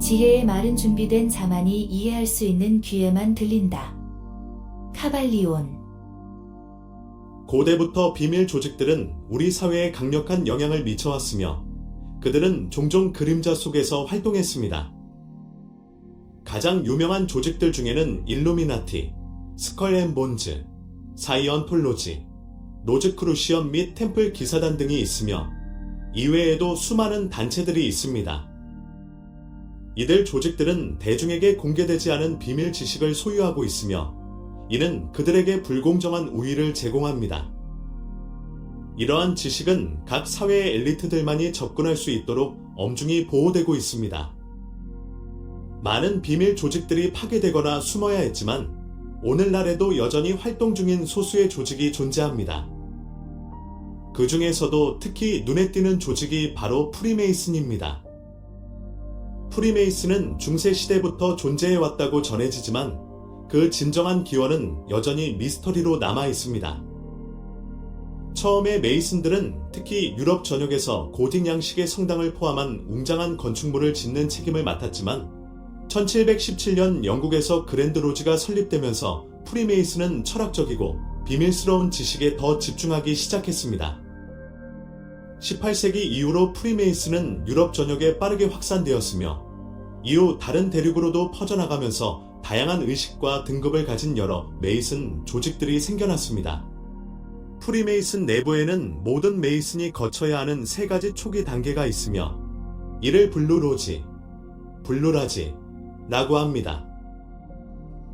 지혜의 말은 준비된 자만이 이해할 수 있는 귀에만 들린다. 카발리온. 고대부터 비밀 조직들은 우리 사회에 강력한 영향을 미쳐왔으며 그들은 종종 그림자 속에서 활동했습니다. 가장 유명한 조직들 중에는 일루미나티, 스컬 앤 본즈, 사이언톨로지, 노즈크루시언 및 템플 기사단 등이 있으며 이외에도 수많은 단체들이 있습니다. 이들 조직들은 대중에게 공개되지 않은 비밀 지식을 소유하고 있으며 이는 그들에게 불공정한 우위를 제공합니다. 이러한 지식은 각 사회의 엘리트들만이 접근할 수 있도록 엄중히 보호되고 있습니다. 많은 비밀 조직들이 파괴되거나 숨어야 했지만 오늘날에도 여전히 활동 중인 소수의 조직이 존재합니다. 그 중에서도 특히 눈에 띄는 조직이 바로 프리메이슨입니다. 프리메이슨은 중세시대부터 존재해왔다고 전해지지만 그 진정한 기원은 여전히 미스터리로 남아 있습니다. 처음에 메이슨들은 특히 유럽 전역에서 고딕 양식의 성당을 포함한 웅장한 건축물을 짓는 책임을 맡았지만 1717년 영국에서 그랜드 로지가 설립되면서 프리메이슨은 철학적이고 비밀스러운 지식에 더 집중하기 시작했습니다. 18세기 이후로 프리메이슨은 유럽 전역에 빠르게 확산되었으며 이후 다른 대륙으로도 퍼져나가면서 다양한 의식과 등급을 가진 여러 메이슨 조직들이 생겨났습니다. 프리메이슨 내부에는 모든 메이슨이 거쳐야 하는 세 가지 초기 단계가 있으며 이를 블루로지, 블루라지라고 합니다.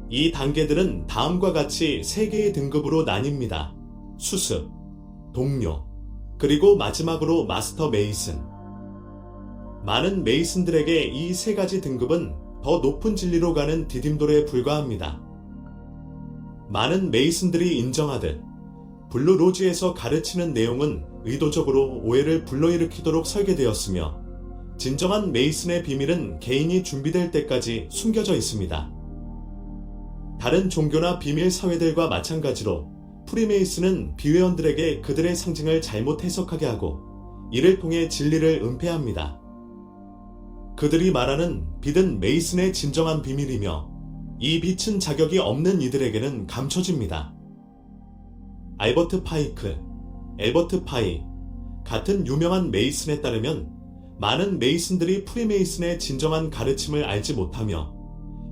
이 단계들은 다음과 같이 세 개의 등급으로 나뉩니다. 수습, 동료, 그리고 마지막으로 마스터 메이슨. 많은 메이슨들에게 이 세 가지 등급은 더 높은 진리로 가는 디딤돌에 불과합니다. 많은 메이슨들이 인정하듯 블루로지에서 가르치는 내용은 의도적으로 오해를 불러일으키도록 설계되었으며 진정한 메이슨의 비밀은 개인이 준비될 때까지 숨겨져 있습니다. 다른 종교나 비밀 사회들과 마찬가지로 프리메이슨은 비회원들에게 그들의 상징을 잘못 해석하게 하고 이를 통해 진리를 은폐합니다. 그들이 말하는 빛은 메이슨의 진정한 비밀이며 이 빛은 자격이 없는 이들에게는 감춰집니다. 알버트 파이크, 엘버트 파이 같은 유명한 메이슨에 따르면 많은 메이슨들이 프리메이슨의 진정한 가르침을 알지 못하며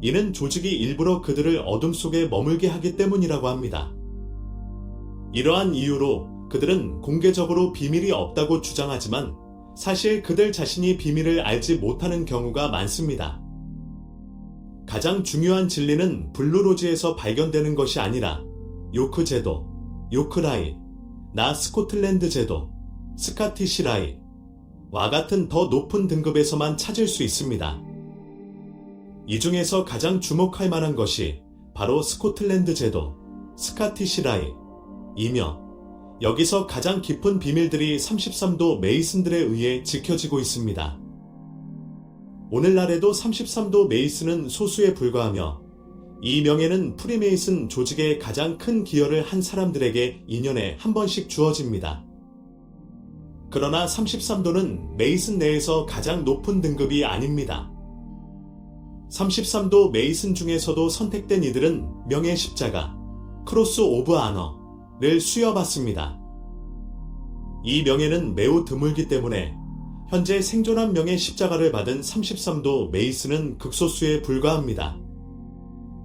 이는 조직이 일부러 그들을 어둠 속에 머물게 하기 때문이라고 합니다. 이러한 이유로 그들은 공개적으로 비밀이 없다고 주장하지만 사실 그들 자신이 비밀을 알지 못하는 경우가 많습니다. 가장 중요한 진리는 블루로지에서 발견되는 것이 아니라 요크 제도, 요크라이, 나 스코틀랜드 제도, 스카티시 라이와 같은 더 높은 등급에서만 찾을 수 있습니다. 이 중에서 가장 주목할 만한 것이 바로 스코틀랜드 제도, 스카티시 라이이며 여기서 가장 깊은 비밀들이 33도 메이슨들에 의해 지켜지고 있습니다. 오늘날에도 33도 메이슨은 소수에 불과하며 이 명예는 프리메이슨 조직의 가장 큰 기여를 한 사람들에게 2년에 한 번씩 주어집니다. 그러나 33도는 메이슨 내에서 가장 높은 등급이 아닙니다. 33도 메이슨 중에서도 선택된 이들은 명예 십자가, 크로스 오브 아너를 수여받습니다. 이 명예는 매우 드물기 때문에 현재 생존한 명예 십자가를 받은 33도 메이슨은 극소수에 불과합니다.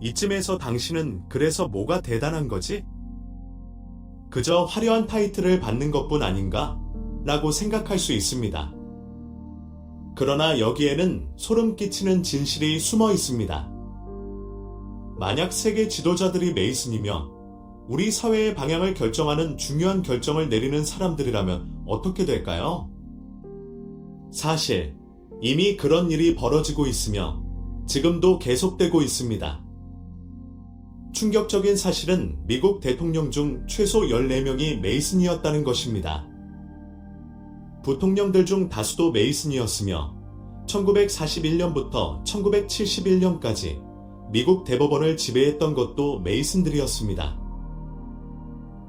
이쯤에서 당신은 그래서 뭐가 대단한 거지? 그저 화려한 타이틀을 받는 것뿐 아닌가? 라고 생각할 수 있습니다. 그러나 여기에는 소름 끼치는 진실이 숨어 있습니다. 만약 세계 지도자들이 메이슨이며 우리 사회의 방향을 결정하는 중요한 결정을 내리는 사람들이라면 어떻게 될까요? 사실 이미 그런 일이 벌어지고 있으며 지금도 계속되고 있습니다. 충격적인 사실은 미국 대통령 중 최소 14명이 메이슨이었다는 것입니다. 부통령들 중 다수도 메이슨이었으며 1941년부터 1971년까지 미국 대법원을 지배했던 것도 메이슨들이었습니다.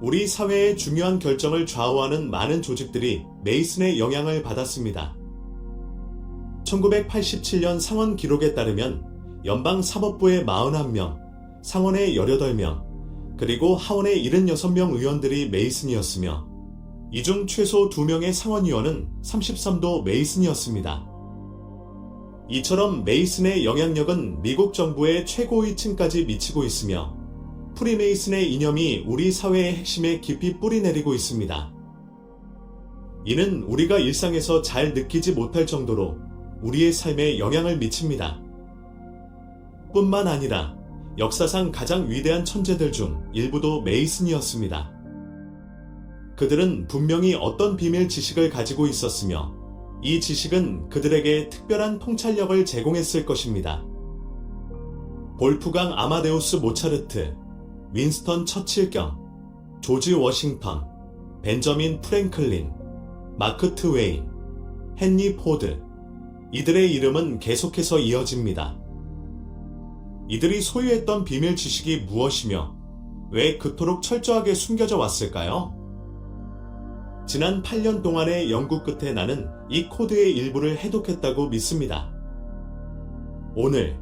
우리 사회의 중요한 결정을 좌우하는 많은 조직들이 메이슨의 영향을 받았습니다. 1987년 상원 기록에 따르면 연방사법부의 41명, 상원의 18명, 그리고 하원의 76명 의원들이 메이슨이었으며 이 중 최소 2명의 상원의원은 33도 메이슨이었습니다. 이처럼 메이슨의 영향력은 미국 정부의 최고위층까지 미치고 있으며 프리메이슨의 이념이 우리 사회의 핵심에 깊이 뿌리내리고 있습니다. 이는 우리가 일상에서 잘 느끼지 못할 정도로 우리의 삶에 영향을 미칩니다. 뿐만 아니라 역사상 가장 위대한 천재들 중 일부도 메이슨이었습니다. 그들은 분명히 어떤 비밀 지식을 가지고 있었으며 이 지식은 그들에게 특별한 통찰력을 제공했을 것입니다. 볼프강 아마데우스 모차르트, 윈스턴 처칠경, 조지 워싱턴, 벤저민 프랭클린, 마크 트웨인, 헨리 포드, 이들의 이름은 계속해서 이어집니다. 이들이 소유했던 비밀 지식이 무엇이며 왜 그토록 철저하게 숨겨져 왔을까요? 지난 8년 동안의 연구 끝에 나는 이 코드의 일부를 해독했다고 믿습니다. 오늘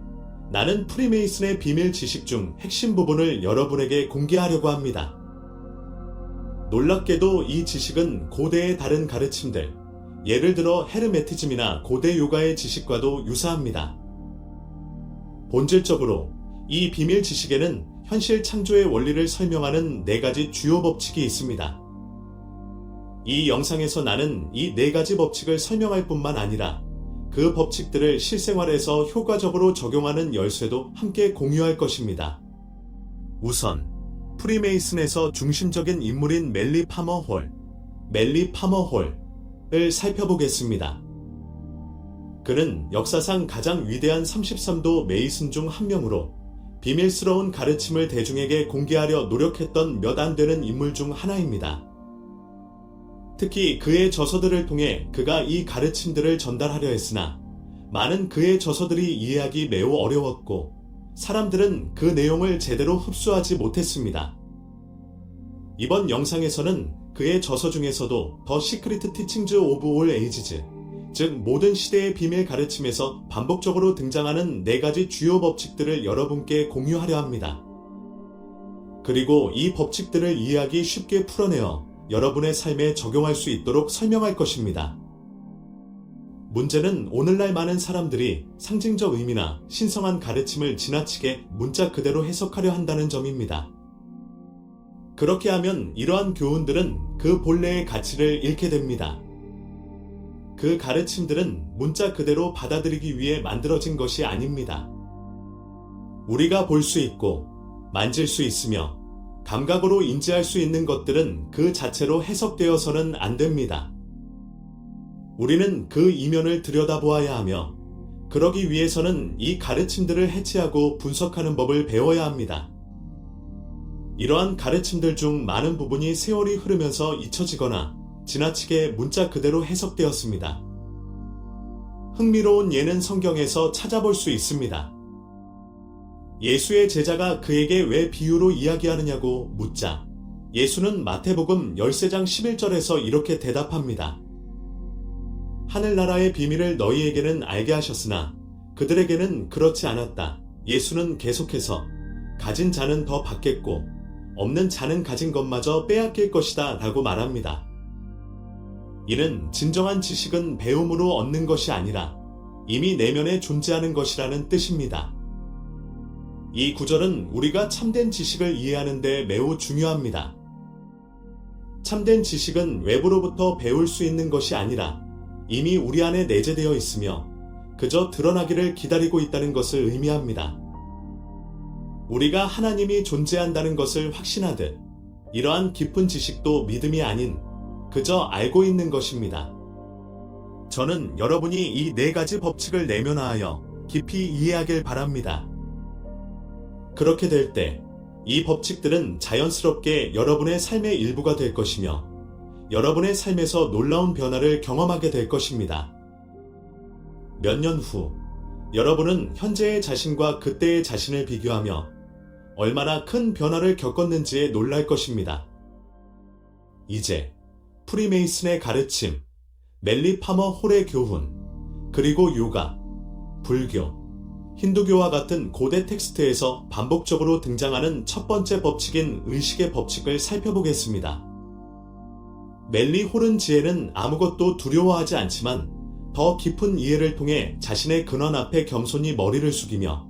나는 프리메이슨의 비밀 지식 중 핵심 부분을 여러분에게 공개하려고 합니다. 놀랍게도 이 지식은 고대의 다른 가르침들, 예를 들어 헤르메티즘이나 고대 요가의 지식과도 유사합니다. 본질적으로 이 비밀 지식에는 현실 창조의 원리를 설명하는 4가지 주요 법칙이 있습니다. 이 영상에서 나는 이 4가지 법칙을 설명할 뿐만 아니라 그 법칙들을 실생활에서 효과적으로 적용하는 열쇠도 함께 공유할 것입니다. 우선 프리메이슨에서 중심적인 인물인 멜리 파머홀을 살펴보겠습니다. 그는 역사상 가장 위대한 33도 메이슨 중 한 명으로 비밀스러운 가르침을 대중에게 공개하려 노력했던 몇 안 되는 인물 중 하나입니다. 특히 그의 저서들을 통해 그가 이 가르침들을 전달하려 했으나 많은 그의 저서들이 이해하기 매우 어려웠고 사람들은 그 내용을 제대로 흡수하지 못했습니다. 이번 영상에서는 그의 저서 중에서도 더 시크릿 티칭즈 오브 올 에이지즈, 즉 모든 시대의 비밀 가르침에서 반복적으로 등장하는 4가지 주요 법칙들을 여러분께 공유하려 합니다. 그리고 이 법칙들을 이해하기 쉽게 풀어내어 여러분의 삶에 적용할 수 있도록 설명할 것입니다. 문제는 오늘날 많은 사람들이 상징적 의미나 신성한 가르침을 지나치게 문자 그대로 해석하려 한다는 점입니다. 그렇게 하면 이러한 교훈들은 그 본래의 가치를 잃게 됩니다. 그 가르침들은 문자 그대로 받아들이기 위해 만들어진 것이 아닙니다. 우리가 볼 수 있고 만질 수 있으며 감각으로 인지할 수 있는 것들은 그 자체로 해석되어서는 안 됩니다. 우리는 그 이면을 들여다보아야 하며 그러기 위해서는 이 가르침들을 해체하고 분석하는 법을 배워야 합니다. 이러한 가르침들 중 많은 부분이 세월이 흐르면서 잊혀지거나 지나치게 문자 그대로 해석되었습니다. 흥미로운 예는 성경에서 찾아볼 수 있습니다. 예수의 제자가 그에게 왜 비유로 이야기하느냐고 묻자 예수는 마태복음 13장 11절에서 이렇게 대답합니다. 하늘나라의 비밀을 너희에게는 알게 하셨으나 그들에게는 그렇지 않았다. 예수는 계속해서 가진 자는 더 받겠고 없는 자는 가진 것마저 빼앗길 것이다 라고 말합니다. 이는 진정한 지식은 배움으로 얻는 것이 아니라 이미 내면에 존재하는 것이라는 뜻입니다. 이 구절은 우리가 참된 지식을 이해하는 데 매우 중요합니다. 참된 지식은 외부로부터 배울 수 있는 것이 아니라 이미 우리 안에 내재되어 있으며 그저 드러나기를 기다리고 있다는 것을 의미합니다. 우리가 하나님이 존재한다는 것을 확신하듯 이러한 깊은 지식도 믿음이 아닌 그저 알고 있는 것입니다. 저는 여러분이 이 4가지 법칙을 내면화하여 깊이 이해하길 바랍니다. 그렇게 될 때 이 법칙들은 자연스럽게 여러분의 삶의 일부가 될 것이며 여러분의 삶에서 놀라운 변화를 경험하게 될 것입니다. 몇 년 후 여러분은 현재의 자신과 그때의 자신을 비교하며 얼마나 큰 변화를 겪었는지에 놀랄 것입니다. 이제 프리메이슨의 가르침, 멜리 파머 홀의 교훈, 그리고 요가, 불교, 힌두교와 같은 고대 텍스트에서 반복적으로 등장하는 첫 번째 법칙인 의식의 법칙을 살펴보겠습니다. 멜리 호른지에는 아무것도 두려워하지 않지만 더 깊은 이해를 통해 자신의 근원 앞에 겸손히 머리를 숙이며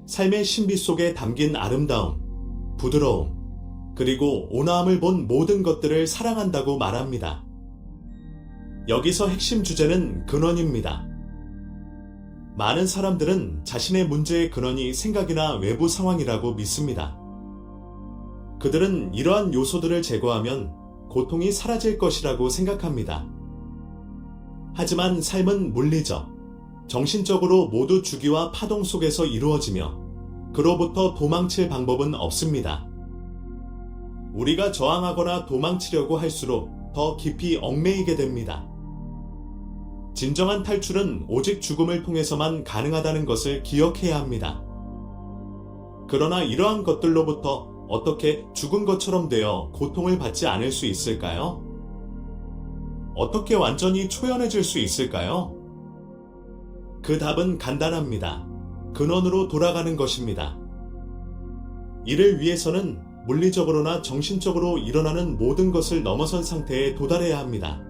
삶의 신비 속에 담긴 아름다움, 부드러움, 그리고 온화함을 본 모든 것들을 사랑한다고 말합니다. 여기서 핵심 주제는 근원입니다. 많은 사람들은 자신의 문제의 근원이 생각이나 외부 상황이라고 믿습니다. 그들은 이러한 요소들을 제거하면 고통이 사라질 것이라고 생각합니다. 하지만 삶은 물리적, 정신적으로 모두 주기와 파동 속에서 이루어지며 그로부터 도망칠 방법은 없습니다. 우리가 저항하거나 도망치려고 할수록 더 깊이 얽매이게 됩니다. 진정한 탈출은 오직 죽음을 통해서만 가능하다는 것을 기억해야 합니다. 그러나 이러한 것들로부터 어떻게 죽은 것처럼 되어 고통을 받지 않을 수 있을까요? 어떻게 완전히 초연해질 수 있을까요? 그 답은 간단합니다. 근원으로 돌아가는 것입니다. 이를 위해서는 물리적으로나 정신적으로 일어나는 모든 것을 넘어선 상태에 도달해야 합니다.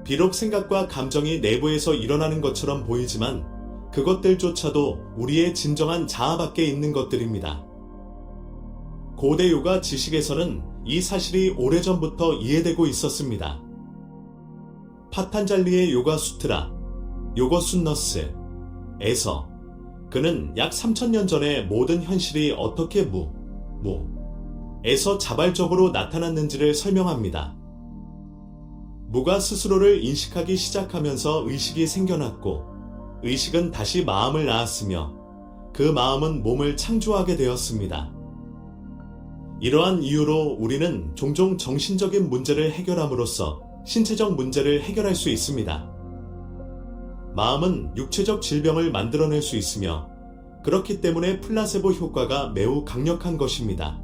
비록 생각과 감정이 내부에서 일어나는 것처럼 보이지만 그것들조차도 우리의 진정한 자아 밖에 있는 것들입니다. 고대 요가 지식에서는 이 사실이 오래전부터 이해되고 있었습니다. 파탄잘리의 요가 수트라, 요거순너스에서 그는 약 3000년 전에 모든 현실이 어떻게 무에서 자발적으로 나타났는지를 설명합니다. 무가 스스로를 인식하기 시작하면서 의식이 생겨났고 의식은 다시 마음을 낳았으며 그 마음은 몸을 창조하게 되었습니다. 이러한 이유로 우리는 종종 정신적인 문제를 해결함으로써 신체적 문제를 해결할 수 있습니다. 마음은 육체적 질병을 만들어낼 수 있으며 그렇기 때문에 플라세보 효과가 매우 강력한 것입니다.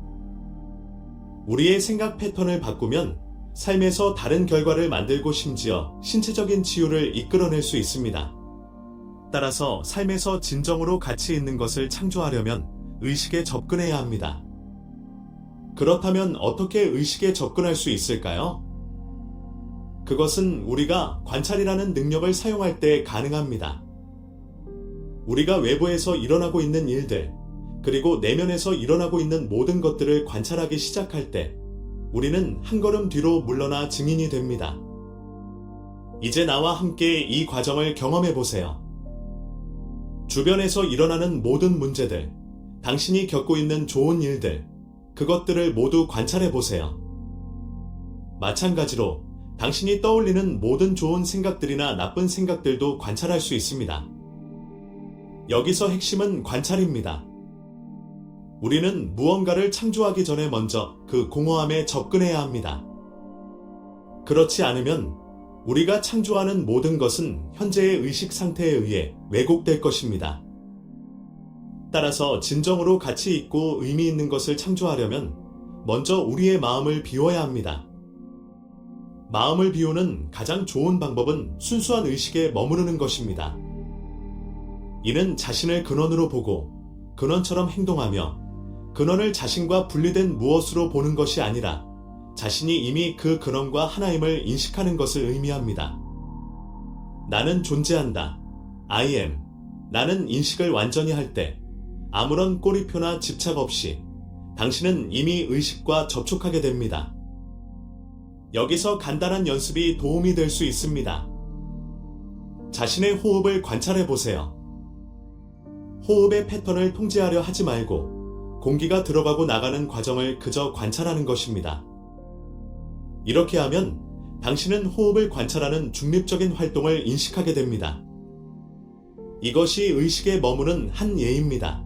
우리의 생각 패턴을 바꾸면 삶에서 다른 결과를 만들고 심지어 신체적인 치유를 이끌어낼 수 있습니다. 따라서 삶에서 진정으로 가치 있는 것을 창조하려면 의식에 접근해야 합니다. 그렇다면 어떻게 의식에 접근할 수 있을까요? 그것은 우리가 관찰이라는 능력을 사용할 때 가능합니다. 우리가 외부에서 일어나고 있는 일들, 그리고 내면에서 일어나고 있는 모든 것들을 관찰하기 시작할 때 우리는 한 걸음 뒤로 물러나 증인이 됩니다. 이제 나와 함께 이 과정을 경험해 보세요. 주변에서 일어나는 모든 문제들, 당신이 겪고 있는 좋은 일들, 그것들을 모두 관찰해 보세요. 마찬가지로 당신이 떠올리는 모든 좋은 생각들이나 나쁜 생각들도 관찰할 수 있습니다. 여기서 핵심은 관찰입니다. 우리는 무언가를 창조하기 전에 먼저 그 공허함에 접근해야 합니다. 그렇지 않으면 우리가 창조하는 모든 것은 현재의 의식 상태에 의해 왜곡될 것입니다. 따라서 진정으로 가치 있고 의미 있는 것을 창조하려면 먼저 우리의 마음을 비워야 합니다. 마음을 비우는 가장 좋은 방법은 순수한 의식에 머무르는 것입니다. 이는 자신을 근원으로 보고 근원처럼 행동하며 근원을 자신과 분리된 무엇으로 보는 것이 아니라 자신이 이미 그 근원과 하나임을 인식하는 것을 의미합니다. 나는 존재한다. I am. 나는 인식을 완전히 할 때 아무런 꼬리표나 집착 없이 당신은 이미 의식과 접촉하게 됩니다. 여기서 간단한 연습이 도움이 될 수 있습니다. 자신의 호흡을 관찰해 보세요. 호흡의 패턴을 통제하려 하지 말고 공기가 들어가고 나가는 과정을 그저 관찰하는 것입니다. 이렇게 하면 당신은 호흡을 관찰하는 중립적인 활동을 인식하게 됩니다. 이것이 의식에 머무는 한 예입니다.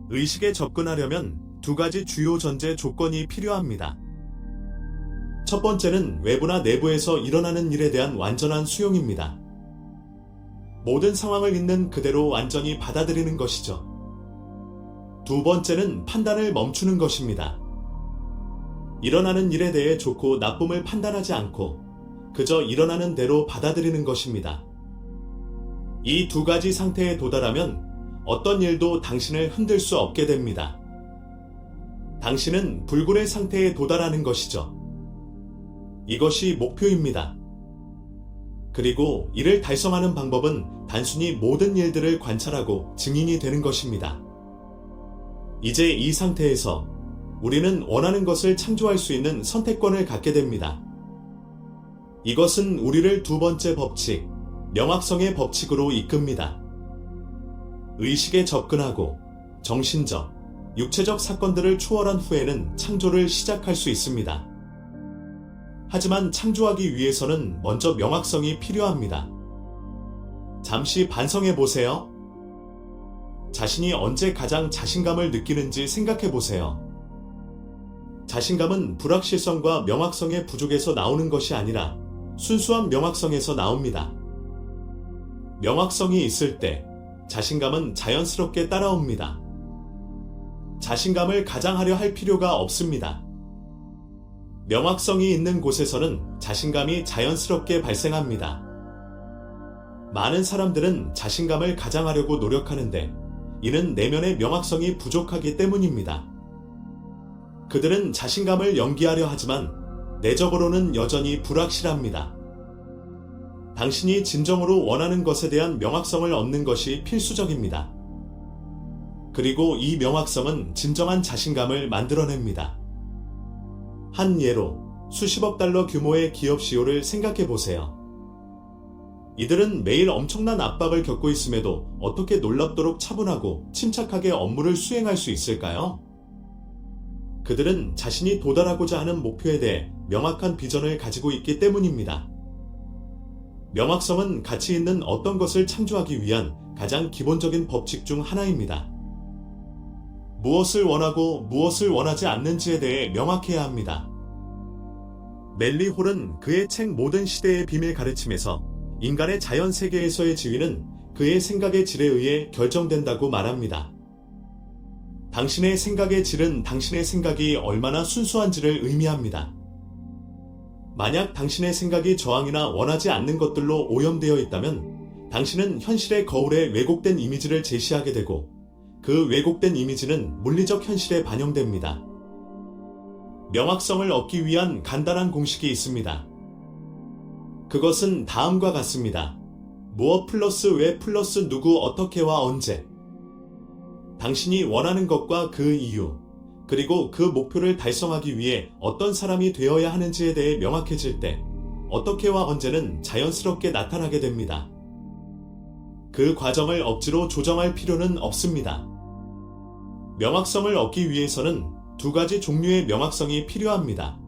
의식에 접근하려면 두 가지 주요 전제 조건이 필요합니다. 첫 번째는 외부나 내부에서 일어나는 일에 대한 완전한 수용입니다. 모든 상황을 있는 그대로 완전히 받아들이는 것이죠. 두 번째는 판단을 멈추는 것입니다. 일어나는 일에 대해 좋고 나쁨을 판단하지 않고 그저 일어나는 대로 받아들이는 것입니다. 이 두 가지 상태에 도달하면 어떤 일도 당신을 흔들 수 없게 됩니다. 당신은 불굴의 상태에 도달하는 것이죠. 이것이 목표입니다. 그리고 이를 달성하는 방법은 단순히 모든 일들을 관찰하고 증인이 되는 것입니다. 이제 이 상태에서 우리는 원하는 것을 창조할 수 있는 선택권을 갖게 됩니다. 이것은 우리를 두 번째 법칙, 명확성의 법칙으로 이끕니다. 의식에 접근하고 정신적, 육체적 사건들을 초월한 후에는 창조를 시작할 수 있습니다. 하지만 창조하기 위해서는 먼저 명확성이 필요합니다. 잠시 반성해 보세요. 자신이 언제 가장 자신감을 느끼는지 생각해 보세요. 자신감은 불확실성과 명확성의 부족에서 나오는 것이 아니라 순수한 명확성에서 나옵니다. 명확성이 있을 때 자신감은 자연스럽게 따라옵니다. 자신감을 가장하려 할 필요가 없습니다. 명확성이 있는 곳에서는 자신감이 자연스럽게 발생합니다. 많은 사람들은 자신감을 가장하려고 노력하는데 이는 내면의 명확성이 부족하기 때문입니다. 그들은 자신감을 연기하려 하지만 내적으로는 여전히 불확실합니다. 당신이 진정으로 원하는 것에 대한 명확성을 얻는 것이 필수적입니다. 그리고 이 명확성은 진정한 자신감을 만들어냅니다. 한 예로 수십억 달러 규모의 기업 CEO를 생각해 보세요. 이들은 매일 엄청난 압박을 겪고 있음에도 어떻게 놀랍도록 차분하고 침착하게 업무를 수행할 수 있을까요? 그들은 자신이 도달하고자 하는 목표에 대해 명확한 비전을 가지고 있기 때문입니다. 명확성은 가치 있는 어떤 것을 창조하기 위한 가장 기본적인 법칙 중 하나입니다. 무엇을 원하고 무엇을 원하지 않는지에 대해 명확해야 합니다. 멜리 홀은 그의 책 모든 시대의 비밀 가르침에서 인간의 자연 세계에서의 지위는 그의 생각의 질에 의해 결정된다고 말합니다. 당신의 생각의 질은 당신의 생각이 얼마나 순수한지를 의미합니다. 만약 당신의 생각이 저항이나 원하지 않는 것들로 오염되어 있다면 당신은 현실의 거울에 왜곡된 이미지를 제시하게 되고 그 왜곡된 이미지는 물리적 현실에 반영됩니다. 명확성을 얻기 위한 간단한 공식이 있습니다. 그것은 다음과 같습니다. 무엇 플러스 왜 플러스 누구 어떻게와 언제. 당신이 원하는 것과 그 이유, 그리고 그 목표를 달성하기 위해 어떤 사람이 되어야 하는지에 대해 명확해질 때 어떻게와 언제는 자연스럽게 나타나게 됩니다. 그 과정을 억지로 조정할 필요는 없습니다. 명확성을 얻기 위해서는 두 가지 종류의 명확성이 필요합니다.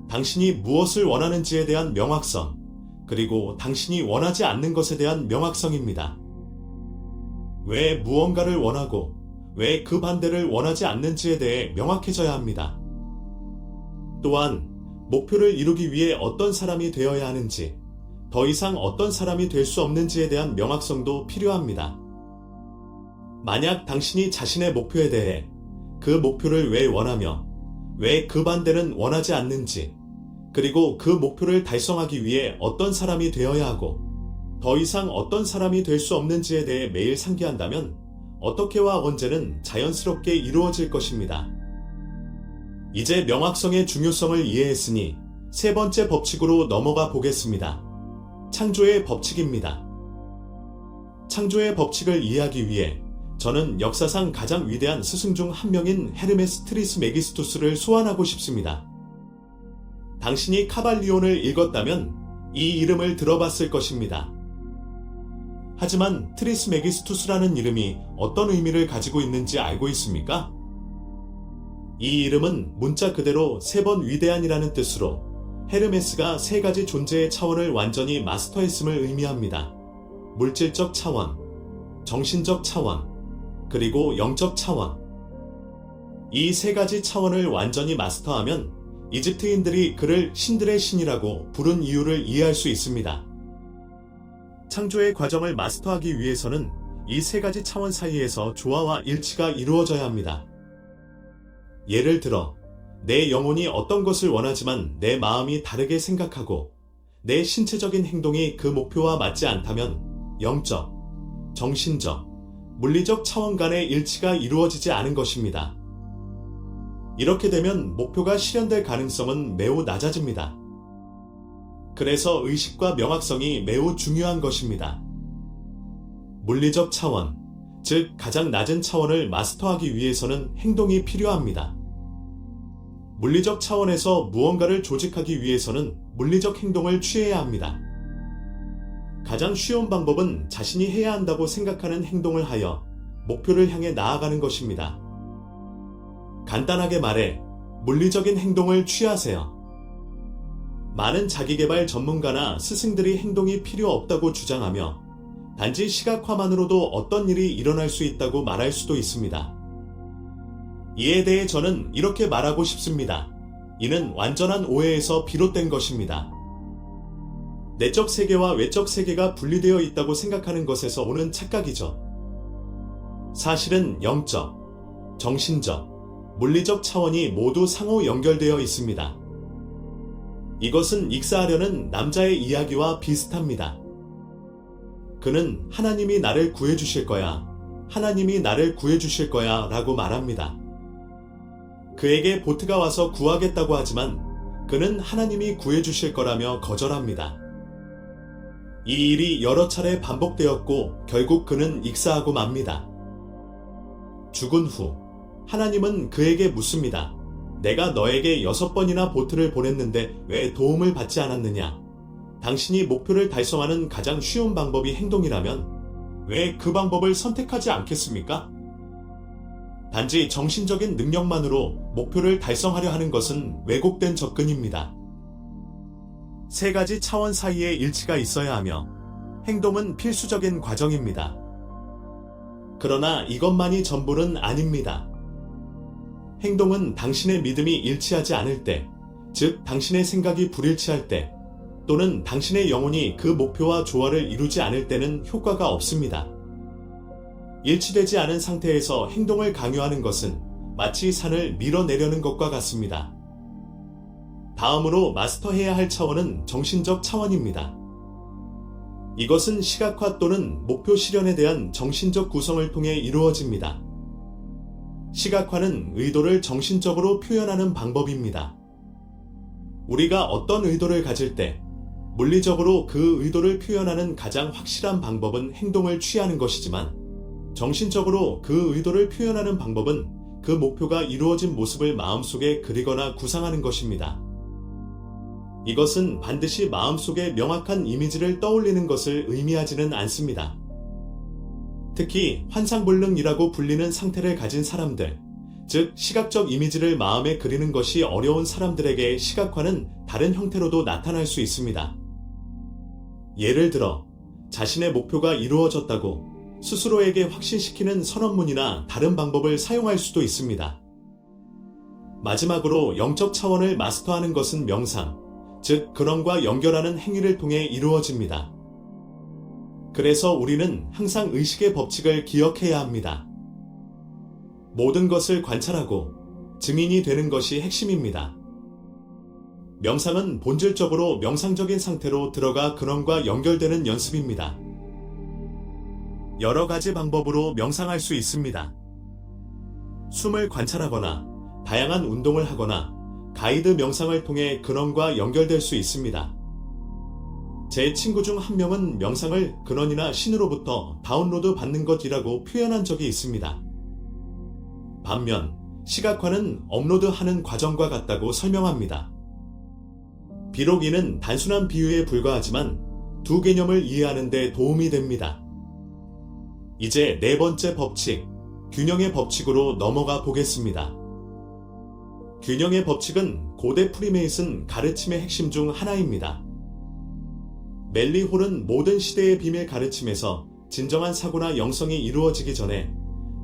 당신이 무엇을 원하는지에 대한 명확성, 그리고 당신이 원하지 않는 것에 대한 명확성입니다. 왜 무언가를 원하고 왜 그 반대를 원하지 않는지에 대해 명확해져야 합니다. 또한 목표를 이루기 위해 어떤 사람이 되어야 하는지, 더 이상 어떤 사람이 될 수 없는지에 대한 명확성도 필요합니다. 만약 당신이 자신의 목표에 대해 그 목표를 왜 원하며 왜 그 반대는 원하지 않는지, 그리고 그 목표를 달성하기 위해 어떤 사람이 되어야 하고 더 이상 어떤 사람이 될 수 없는지에 대해 매일 상기한다면 어떻게와 언제는 자연스럽게 이루어질 것입니다. 이제 명확성의 중요성을 이해했으니 세 번째 법칙으로 넘어가 보겠습니다. 창조의 법칙입니다. 창조의 법칙을 이해하기 위해 저는 역사상 가장 위대한 스승 중 한 명인 헤르메스 트리스메기스투스를 소환하고 싶습니다. 당신이 카발리온을 읽었다면 이 이름을 들어봤을 것입니다. 하지만 트리스메기스투스라는 이름이 어떤 의미를 가지고 있는지 알고 있습니까? 이 이름은 문자 그대로 세 번 위대한이라는 뜻으로 헤르메스가 세 가지 존재의 차원을 완전히 마스터했음을 의미합니다. 물질적 차원, 정신적 차원, 그리고 영적 차원. 이 세 가지 차원을 완전히 마스터하면 이집트인들이 그를 신들의 신이라고 부른 이유를 이해할 수 있습니다. 창조의 과정을 마스터하기 위해서는 이 세 가지 차원 사이에서 조화와 일치가 이루어져야 합니다. 예를 들어, 내 영혼이 어떤 것을 원하지만 내 마음이 다르게 생각하고 내 신체적인 행동이 그 목표와 맞지 않다면 영적, 정신적, 물리적 차원 간의 일치가 이루어지지 않은 것입니다. 이렇게 되면 목표가 실현될 가능성은 매우 낮아집니다. 그래서 의식과 명확성이 매우 중요한 것입니다. 물리적 차원, 즉 가장 낮은 차원을 마스터하기 위해서는 행동이 필요합니다. 물리적 차원에서 무언가를 조직하기 위해서는 물리적 행동을 취해야 합니다. 가장 쉬운 방법은 자신이 해야 한다고 생각하는 행동을 하여 목표를 향해 나아가는 것입니다. 간단하게 말해 물리적인 행동을 취하세요. 많은 자기계발 전문가나 스승들이 행동이 필요 없다고 주장하며 단지 시각화만으로도 어떤 일이 일어날 수 있다고 말할 수도 있습니다. 이에 대해 저는 이렇게 말하고 싶습니다. 이는 완전한 오해에서 비롯된 것입니다. 내적 세계와 외적 세계가 분리되어 있다고 생각하는 것에서 오는 착각이죠. 사실은 영적, 정신적, 물리적 차원이 모두 상호 연결되어 있습니다. 이것은 익사하려는 남자의 이야기와 비슷합니다. 그는 하나님이 나를 구해주실 거야, 하나님이 나를 구해주실 거야 라고 말합니다. 그에게 보트가 와서 구하겠다고 하지만 그는 하나님이 구해주실 거라며 거절합니다. 이 일이 여러 차례 반복되었고 결국 그는 익사하고 맙니다. 죽은 후 하나님은 그에게 묻습니다. 내가 너에게 6번이나 보트를 보냈는데 왜 도움을 받지 않았느냐? 당신이 목표를 달성하는 가장 쉬운 방법이 행동이라면 왜 그 방법을 선택하지 않겠습니까? 단지 정신적인 능력만으로 목표를 달성하려 하는 것은 왜곡된 접근입니다. 세 가지 차원 사이에 일치가 있어야 하며 행동은 필수적인 과정입니다. 그러나 이것만이 전부는 아닙니다. 행동은 당신의 믿음이 일치하지 않을 때, 즉 당신의 생각이 불일치할 때, 또는 당신의 영혼이 그 목표와 조화를 이루지 않을 때는 효과가 없습니다. 일치되지 않은 상태에서 행동을 강요하는 것은 마치 산을 밀어내려는 것과 같습니다. 다음으로 마스터해야 할 차원은 정신적 차원입니다. 이것은 시각화 또는 목표 실현에 대한 정신적 구성을 통해 이루어집니다. 시각화는 의도를 정신적으로 표현하는 방법입니다. 우리가 어떤 의도를 가질 때 물리적으로 그 의도를 표현하는 가장 확실한 방법은 행동을 취하는 것이지만 정신적으로 그 의도를 표현하는 방법은 그 목표가 이루어진 모습을 마음속에 그리거나 구상하는 것입니다. 이것은 반드시 마음속에 명확한 이미지를 떠올리는 것을 의미하지는 않습니다. 특히 환상불능이라고 불리는 상태를 가진 사람들, 즉 시각적 이미지를 마음에 그리는 것이 어려운 사람들에게 시각화는 다른 형태로도 나타날 수 있습니다. 예를 들어 자신의 목표가 이루어졌다고 스스로에게 확신시키는 선언문이나 다른 방법을 사용할 수도 있습니다. 마지막으로 영적 차원을 마스터하는 것은 명상, 즉 근원과 연결하는 행위를 통해 이루어집니다. 그래서 우리는 항상 의식의 법칙을 기억해야 합니다. 모든 것을 관찰하고 증인이 되는 것이 핵심입니다. 명상은 본질적으로 명상적인 상태로 들어가 근원과 연결되는 연습입니다. 여러 가지 방법으로 명상할 수 있습니다. 숨을 관찰하거나 다양한 운동을 하거나 가이드 명상을 통해 근원과 연결될 수 있습니다. 제 친구 중 한 명은 명상을 근원이나 신으로부터 다운로드 받는 것이라고 표현한 적이 있습니다. 반면 시각화는 업로드하는 과정과 같다고 설명합니다. 비록 이는 단순한 비유에 불과하지만 두 개념을 이해하는 데 도움이 됩니다. 이제 네 번째 법칙, 균형의 법칙으로 넘어가 보겠습니다. 균형의 법칙은 고대 프리메이슨 가르침의 핵심 중 하나입니다. 멜리 홀은 모든 시대의 비밀 가르침에서 진정한 사고나 영성이 이루어지기 전에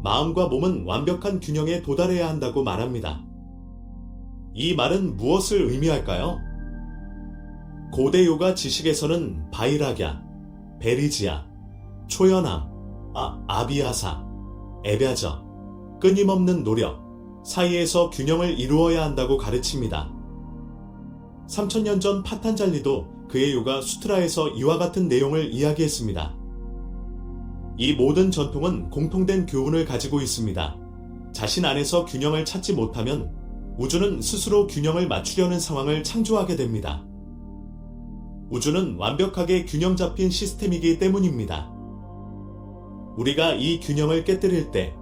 마음과 몸은 완벽한 균형에 도달해야 한다고 말합니다. 이 말은 무엇을 의미할까요? 고대 요가 지식에서는 바이라갸, 베리지아, 초연함, 아비아사, 에벼저, 끊임없는 노력 사이에서 균형을 이루어야 한다고 가르칩니다. 3000년 전 파탄잘리도 그의 요가 수트라에서 이와 같은 내용을 이야기했습니다. 이 모든 전통은 공통된 교훈을 가지고 있습니다. 자신 안에서 균형을 찾지 못하면 우주는 스스로 균형을 맞추려는 상황을 창조하게 됩니다. 우주는 완벽하게 균형 잡힌 시스템이기 때문입니다. 우리가 이 균형을 깨뜨릴 때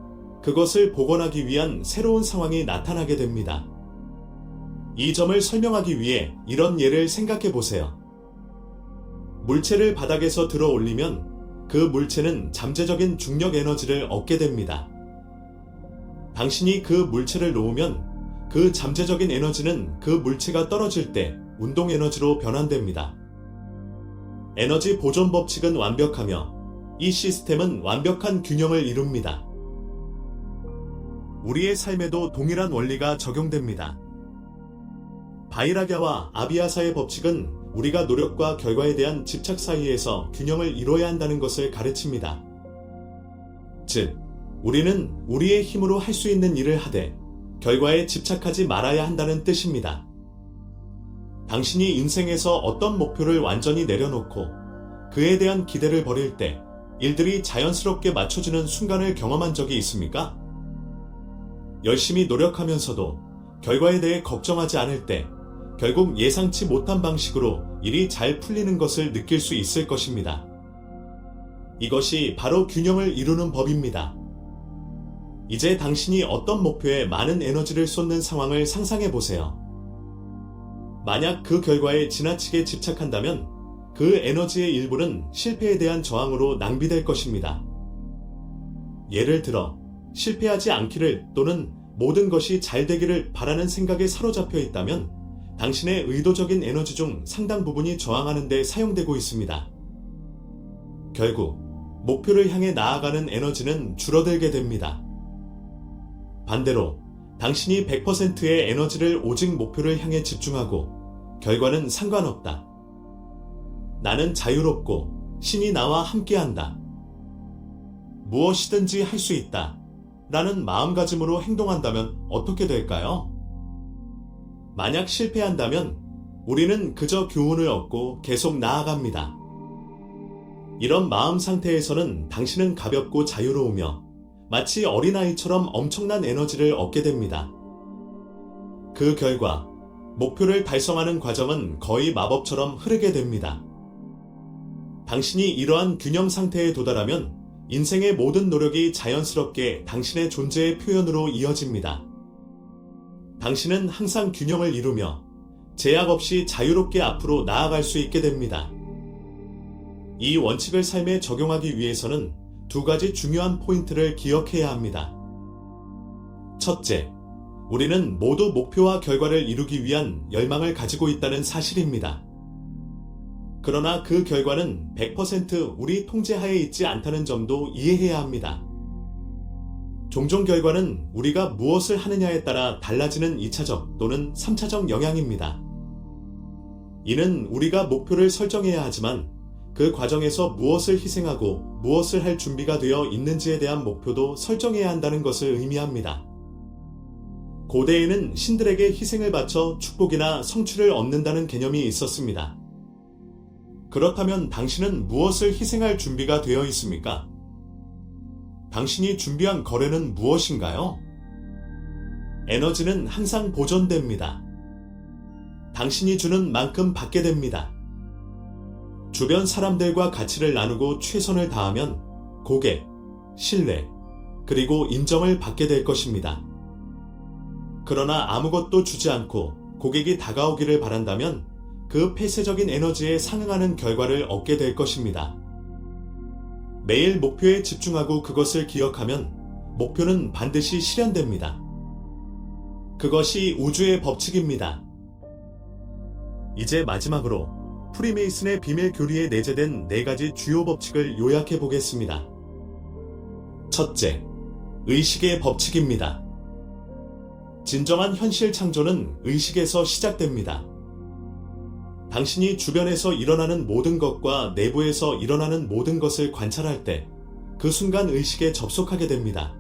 그것을 복원하기 위한 새로운 상황이 나타나게 됩니다. 이 점을 설명하기 위해 이런 예를 생각해 보세요. 물체를 바닥에서 들어 올리면 그 물체는 잠재적인 중력 에너지를 얻게 됩니다. 당신이 그 물체를 놓으면 그 잠재적인 에너지는 그 물체가 떨어질 때 운동 에너지로 변환됩니다. 에너지 보존 법칙은 완벽하며 이 시스템은 완벽한 균형을 이룹니다. 우리의 삶에도 동일한 원리가 적용됩니다. 바이라갸와 아비아사의 법칙은 우리가 노력과 결과에 대한 집착 사이에서 균형을 이뤄야 한다는 것을 가르칩니다. 즉, 우리는 우리의 힘으로 할 수 있는 일을 하되 결과에 집착하지 말아야 한다는 뜻입니다. 당신이 인생에서 어떤 목표를 완전히 내려놓고 그에 대한 기대를 버릴 때 일들이 자연스럽게 맞춰지는 순간을 경험한 적이 있습니까? 열심히 노력하면서도 결과에 대해 걱정하지 않을 때 결국 예상치 못한 방식으로 일이 잘 풀리는 것을 느낄 수 있을 것입니다. 이것이 바로 균형을 이루는 법입니다. 이제 당신이 어떤 목표에 많은 에너지를 쏟는 상황을 상상해 보세요. 만약 그 결과에 지나치게 집착한다면 그 에너지의 일부는 실패에 대한 저항으로 낭비될 것입니다. 예를 들어 실패하지 않기를 또는 모든 것이 잘 되기를 바라는 생각에 사로잡혀 있다면 당신의 의도적인 에너지 중 상당 부분이 저항하는 데 사용되고 있습니다. 결국 목표를 향해 나아가는 에너지는 줄어들게 됩니다. 반대로 당신이 100%의 에너지를 오직 목표를 향해 집중하고 결과는 상관없다. 나는 자유롭고 신이 나와 함께한다. 무엇이든지 할 수 있다. 라는 마음가짐으로 행동한다면 어떻게 될까요? 만약 실패한다면 우리는 그저 교훈을 얻고 계속 나아갑니다. 이런 마음 상태에서는 당신은 가볍고 자유로우며 마치 어린아이처럼 엄청난 에너지를 얻게 됩니다. 그 결과 목표를 달성하는 과정은 거의 마법처럼 흐르게 됩니다. 당신이 이러한 균형 상태에 도달하면 인생의 모든 노력이 자연스럽게 당신의 존재의 표현으로 이어집니다. 당신은 항상 균형을 이루며 제약 없이 자유롭게 앞으로 나아갈 수 있게 됩니다. 이 원칙을 삶에 적용하기 위해서는 두 가지 중요한 포인트를 기억해야 합니다. 첫째, 우리는 모두 목표와 결과를 이루기 위한 열망을 가지고 있다는 사실입니다. 그러나 그 결과는 100% 우리 통제하에 있지 않다는 점도 이해해야 합니다. 종종 결과는 우리가 무엇을 하느냐에 따라 달라지는 2차적 또는 3차적 영향입니다. 이는 우리가 목표를 설정해야 하지만 그 과정에서 무엇을 희생하고 무엇을 할 준비가 되어 있는지에 대한 목표도 설정해야 한다는 것을 의미합니다. 고대에는 신들에게 희생을 바쳐 축복이나 성취를 얻는다는 개념이 있었습니다. 그렇다면 당신은 무엇을 희생할 준비가 되어 있습니까? 당신이 준비한 거래는 무엇인가요? 에너지는 항상 보존됩니다. 당신이 주는 만큼 받게 됩니다. 주변 사람들과 가치를 나누고 최선을 다하면 고객, 신뢰, 그리고 인정을 받게 될 것입니다. 그러나 아무것도 주지 않고 고객이 다가오기를 바란다면 그 폐쇄적인 에너지에 상응하는 결과를 얻게 될 것입니다. 매일 목표에 집중하고 그것을 기억하면 목표는 반드시 실현됩니다. 그것이 우주의 법칙입니다. 이제 마지막으로 프리메이슨의 비밀 교리에 내재된 4가지 주요 법칙을 요약해 보겠습니다. 첫째, 의식의 법칙입니다. 진정한 현실 창조는 의식에서 시작됩니다. 당신이 주변에서 일어나는 모든 것과 내부에서 일어나는 모든 것을 관찰할 때 그 순간 의식에 접속하게 됩니다.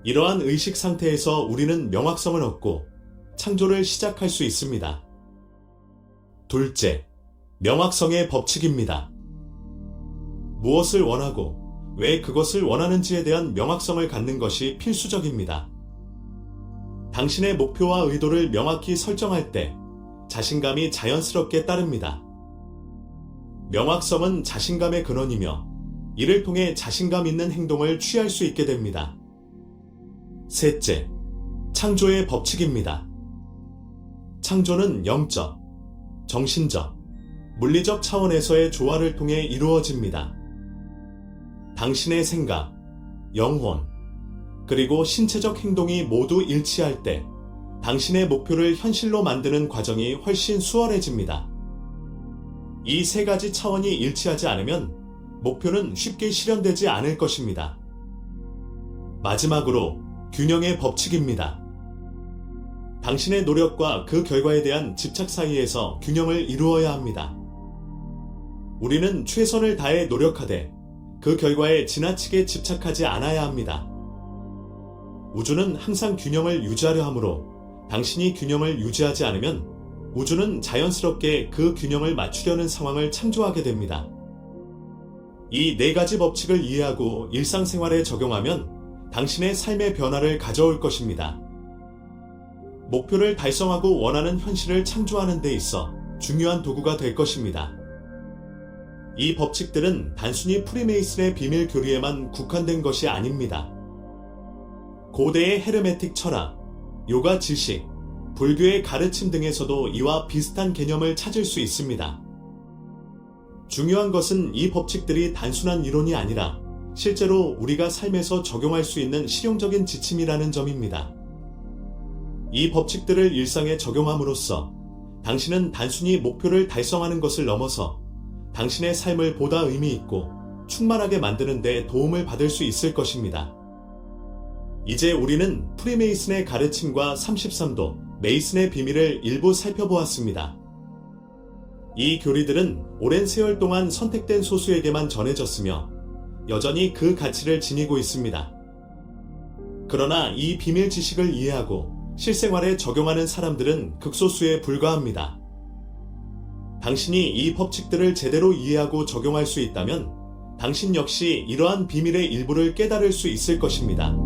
이러한 의식 상태에서 우리는 명확성을 얻고 창조를 시작할 수 있습니다. 둘째, 명확성의 법칙입니다. 무엇을 원하고 왜 그것을 원하는지에 대한 명확성을 갖는 것이 필수적입니다. 당신의 목표와 의도를 명확히 설정할 때 자신감이 자연스럽게 따릅니다. 명확성은 자신감의 근원이며 이를 통해 자신감 있는 행동을 취할 수 있게 됩니다. 셋째, 창조의 법칙입니다. 창조는 영적, 정신적, 물리적 차원에서의 조화를 통해 이루어집니다. 당신의 생각, 영혼, 그리고 신체적 행동이 모두 일치할 때 당신의 목표를 현실로 만드는 과정이 훨씬 수월해집니다. 이 세 가지 차원이 일치하지 않으면 목표는 쉽게 실현되지 않을 것입니다. 마지막으로 균형의 법칙입니다. 당신의 노력과 그 결과에 대한 집착 사이에서 균형을 이루어야 합니다. 우리는 최선을 다해 노력하되 그 결과에 지나치게 집착하지 않아야 합니다. 우주는 항상 균형을 유지하려 하므로 당신이 균형을 유지하지 않으면 우주는 자연스럽게 그 균형을 맞추려는 상황을 창조하게 됩니다. 이 네 가지 법칙을 이해하고 일상생활에 적용하면 당신의 삶의 변화를 가져올 것입니다. 목표를 달성하고 원하는 현실을 창조하는 데 있어 중요한 도구가 될 것입니다. 이 법칙들은 단순히 프리메이슨의 비밀 교리에만 국한된 것이 아닙니다. 고대의 헤르메틱 철학, 요가 지식, 불교의 가르침 등에서도 이와 비슷한 개념을 찾을 수 있습니다. 중요한 것은 이 법칙들이 단순한 이론이 아니라 실제로 우리가 삶에서 적용할 수 있는 실용적인 지침이라는 점입니다. 이 법칙들을 일상에 적용함으로써 당신은 단순히 목표를 달성하는 것을 넘어서 당신의 삶을 보다 의미 있고 충만하게 만드는 데 도움을 받을 수 있을 것입니다. 이제 우리는 프리메이슨의 가르침과 33도 메이슨의 비밀을 일부 살펴보았습니다. 이 교리들은 오랜 세월 동안 선택된 소수에게만 전해졌으며 여전히 그 가치를 지니고 있습니다. 그러나 이 비밀 지식을 이해하고 실생활에 적용하는 사람들은 극소수에 불과합니다. 당신이 이 법칙들을 제대로 이해하고 적용할 수 있다면 당신 역시 이러한 비밀의 일부를 깨달을 수 있을 것입니다.